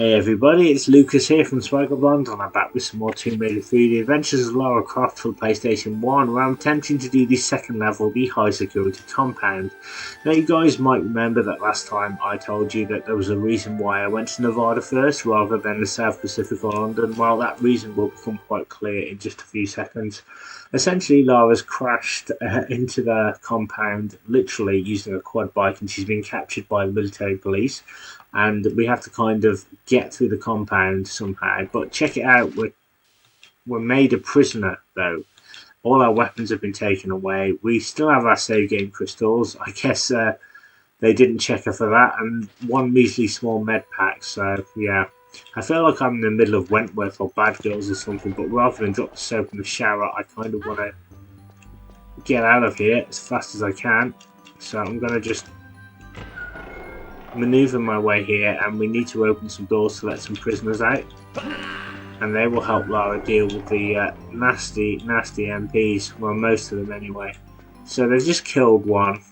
Hey everybody, it's Lucas here from Swaggerbond, and I'm back with some more Tomb Raider 3: The Adventures of Lara Croft for PlayStation 1, where I'm attempting to do the second level, the high security compound. Now you guys might remember that last time I told you that there was a reason why I went to Nevada first rather than the South Pacific or London. Well, that reason will become quite clear in just a few seconds. Essentially, Lara's crashed into the compound, literally using a quad bike, and she's been captured by the military police. And we have to kind of get through the compound somehow. But check it out, we're made a prisoner though. All our weapons have been taken away. We still have our save game crystals. I guess they didn't check her for that, and one measly small med pack. So yeah, I feel like I'm in the middle of Wentworth or Bad Girls or something. But rather than drop the soap in the shower, I kind of want to get out of here as fast as I can. So I'm gonna just maneuver my way here, and we need to open some doors to let some prisoners out, and they will help Lara deal with the nasty MPs, well, most of them anyway. So they've just killed one.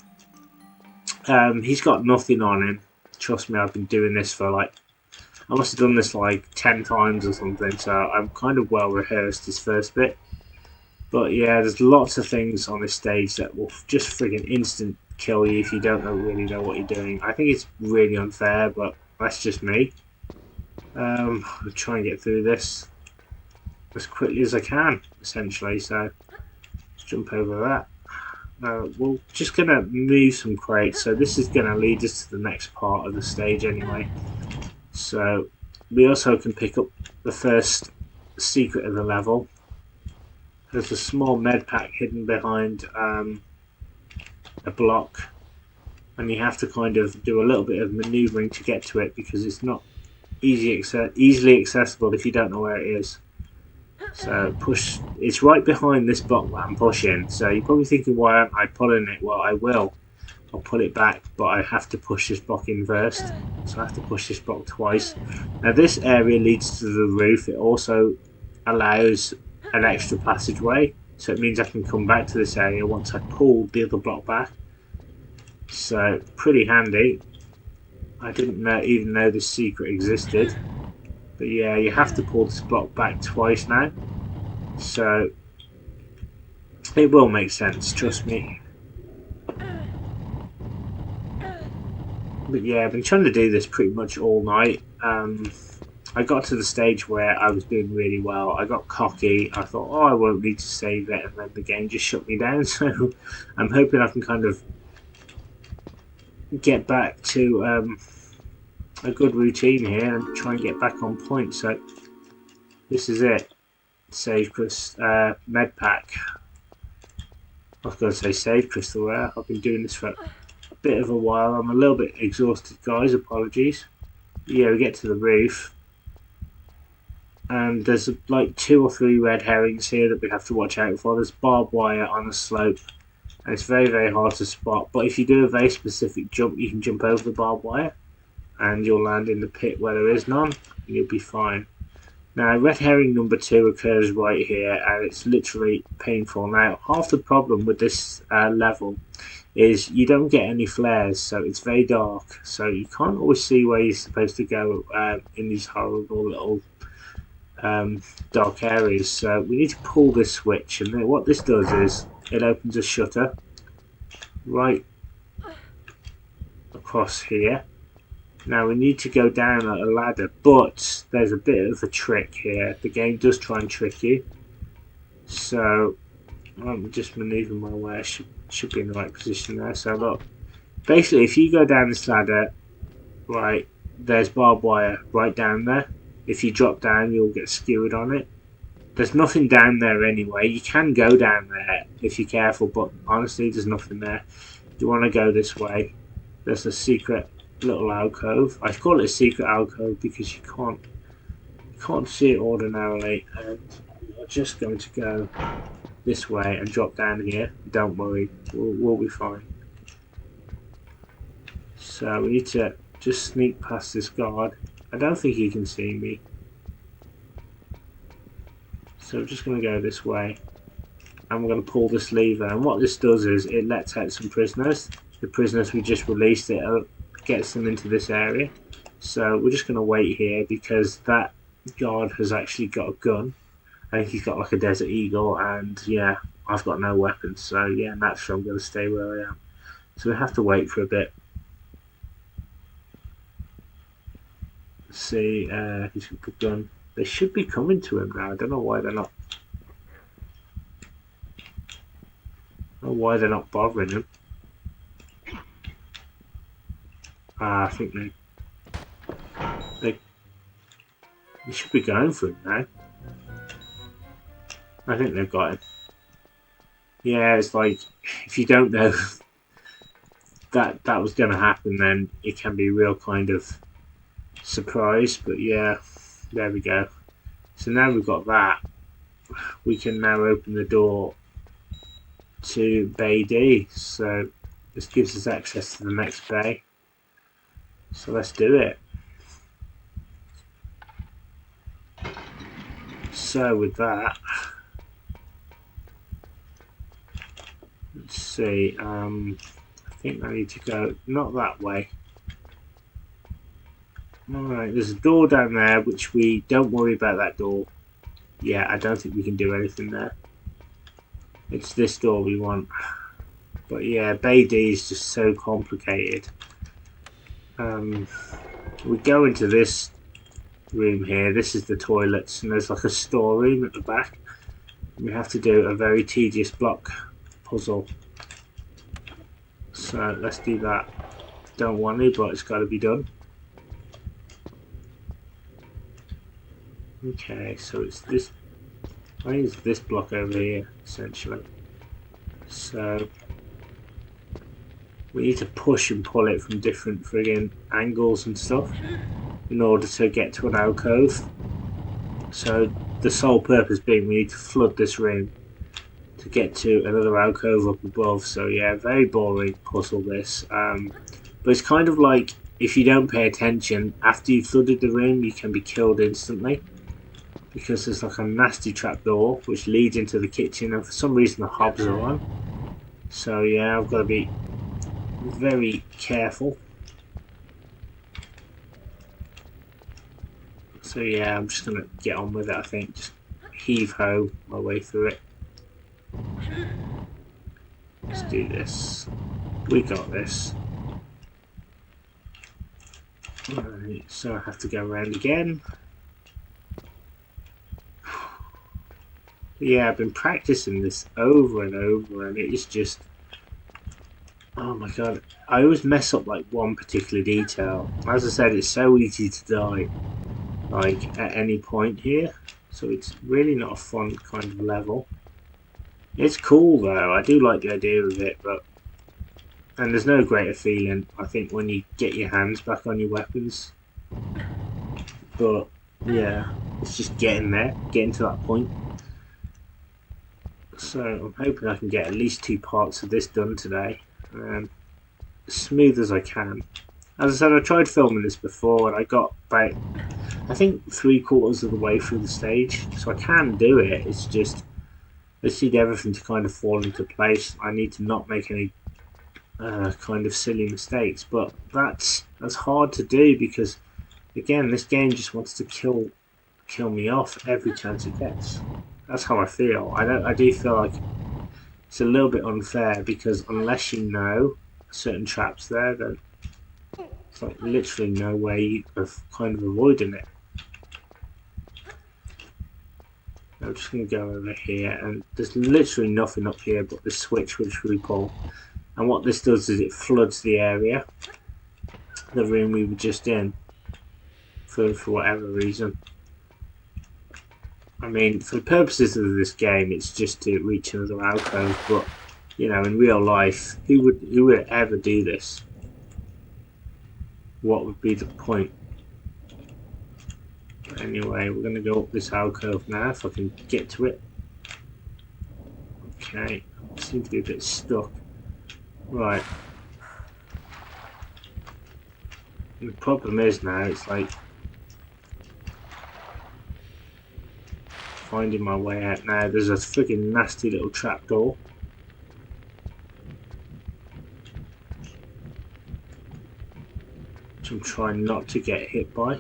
He's got nothing on him. Trust me, I've been doing this for I must have done this like 10 times or something, so I'm kind of well rehearsed this first bit. But yeah, there's lots of things on this stage that will just friggin' instant kill you if you don't really know what you're doing. I think it's really unfair, but that's just me. I'll try and get through this as quickly as I can, essentially. So let's jump over that. We're just gonna move some crates, so this is gonna lead us to the next part of the stage anyway. So we also can pick up the first secret of the level. There's a small med pack hidden behind a block, and you have to kind of do a little bit of maneuvering to get to it because it's not easily accessible if you don't know where it is. So push, it's right behind this block that I'm pushing. So you're probably thinking, why aren't I pulling it? Well, I'll pull it back, but I have to push this block in first. So I have to push this block twice. Now this area leads to the roof. It also allows an extra passageway, so it means I can come back to this area once I pull the other block back. So pretty handy. I didn't even know this secret existed, but yeah, you have to pull this block back twice now, so it will make sense, trust me. But yeah, I've been trying to do this pretty much all night. I got to the stage where I was doing really well. I got cocky. I thought, oh, I won't need to save it, and then the game just shut me down. So I'm hoping I can kind of get back to a good routine here and try and get back on point. So this is it. Save med pack. I was going to say save crystal there. I've been doing this for a bit of a while. I'm a little bit exhausted, guys. Apologies. Yeah, we get to the roof, and there's like 2 or 3 red herrings here that we have to watch out for. There's barbed wire on a slope, and it's very hard to spot, but if you do a very specific jump, you can jump over the barbed wire and you'll land in the pit where there is none, and you'll be fine. Now red herring number 2 occurs right here, and it's literally painful. Now half the problem with this level is you don't get any flares, so it's very dark, so you can't always see where you're supposed to go in these horrible little dark areas. So we need to pull this switch, and then what this does is it opens a shutter right across here. Now we need to go down a ladder, but there's a bit of a trick here. The game does try and trick you, so I'm just manoeuvring my way. I should be in the right position there. So look, basically if you go down this ladder, right, there's barbed wire right down there. If you drop down, you'll get skewered on it. There's nothing down there anyway. You can go down there if you're careful, but honestly there's nothing there. You want to go this way. There's a secret little alcove. I call it a secret alcove because you can't see it ordinarily, and you're just going to go this way and drop down here. Don't worry, we'll be fine. So we need to just sneak past this guard. I don't think he can see me, so I'm just going to go this way, and we're going to pull this lever, and what this does is it lets out some prisoners. The prisoners we just released, it gets them into this area, So we're just going to wait here because that guard has actually got a gun. I think he's got like a Desert Eagle, and yeah, I've got no weapons. So yeah, naturally I'm going to stay where I am. So we have to wait for a bit. Let's see, he's got a gun. They should be coming to him now. I don't know why they're not. I don't know why they're not bothering him. I think they should be going for him now. I think they've got him. Yeah, it's like if you don't know that was going to happen, then it can be a real kind of surprise. But yeah, there we go. So now we've got that, we can now open the door to Bay D. So this gives us access to the next bay. So let's do it. So with that, let's see, I think I need to go not that way. Alright, there's a door down there which we don't worry about that door. Yeah, I don't think we can do anything there. It's this door we want. But yeah, Bay D is just so complicated. We go into this room here. This is the toilets, and there's like a storeroom at the back. We have to do a very tedious block puzzle. So let's do that. Don't want to, but it's got to be done. Okay, so it's this. I think it's this block over here, essentially. So we need to push and pull it from different friggin' angles and stuff in order to get to an alcove. So the sole purpose being we need to flood this room to get to another alcove up above. So yeah, very boring puzzle this. But it's kind of like if you don't pay attention, after you've flooded the room you can be killed instantly. Because there's like a nasty trapdoor which leads into the kitchen, and for some reason the hobs are on. So yeah, I've got to be very careful. So yeah, I'm just gonna get on with it. I think just heave ho my way through it. Let's do this. We got this. Right, so I have to go around again. Yeah, I've been practicing this over and over, and it's just, oh my god, I always mess up like one particular detail. As I said, it's so easy to die, like at any point here, so it's really not a fun kind of level. It's cool though, I do like the idea of it, and there's no greater feeling, I think, when you get your hands back on your weapons. But yeah, it's just getting there, getting to that point. So I'm hoping I can get at least 2 parts of this done today, as smooth as I can. As I said, I tried filming this before and I got about, I think, 3/4 of the way through the stage, so I can do it. It's just, I just need everything to kind of fall into place. I need to not make any kind of silly mistakes, but that's hard to do because, again, this game just wants to kill me off every chance it gets. That's how I feel. I do feel like it's a little bit unfair because unless you know certain traps there, then it's like literally no way of kind of avoiding it. I'm just going to go over here, and there's literally nothing up here but the switch which we pull. And what this does is it floods the area, the room we were just in, for whatever reason. I mean, for the purposes of this game, it's just to reach another alcove, but, you know, in real life, who would ever do this? What would be the point? Anyway, we're going to go up this alcove now, if I can get to it. Okay, I seem to be a bit stuck. Right. And the problem is now, it's like finding my way out now. There's a freaking nasty little trapdoor. which I'm trying not to get hit by.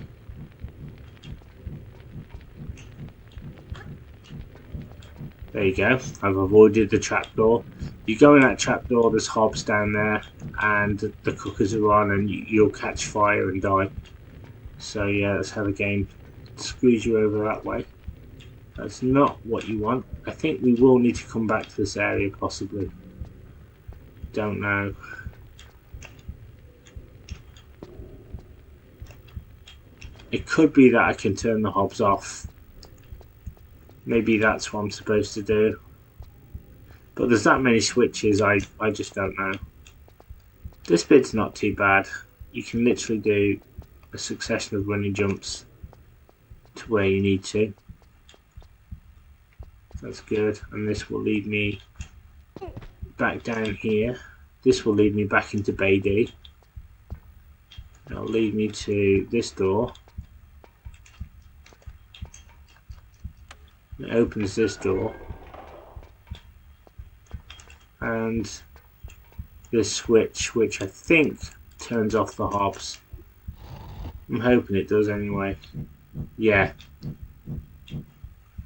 There you go, I've avoided the trapdoor. You go in that trapdoor, there's hobs down there, and the cookers are on, and you'll catch fire and die. So yeah, that's how the game screws you over that way. That's not what you want. I think we will need to come back to this area, possibly. Don't know. It could be that I can turn the hobs off. Maybe that's what I'm supposed to do. But there's that many switches, I just don't know. This bit's not too bad. You can literally do a succession of running jumps to where you need to. That's good. And this will lead me back down here. This will lead me back into Bay D. It'll lead me to this door. It opens this door. And this switch, which I think turns off the hobs. I'm hoping it does anyway. Yeah.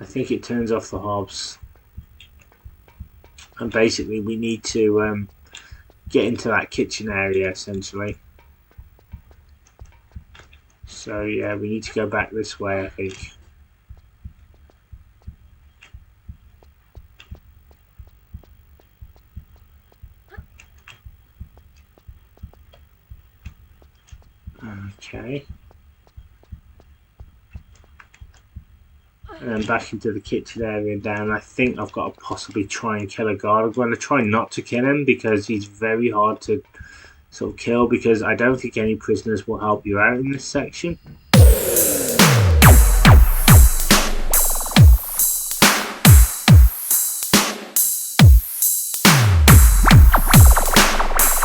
I think it turns off the hobs. And basically we need to get into that kitchen area essentially. So yeah, we need to go back this way, I think. Okay. And then back into the kitchen area down. I think I've got to possibly try and kill a guard. I'm going to try not to kill him because he's very hard to sort of kill, because I don't think any prisoners will help you out in this section.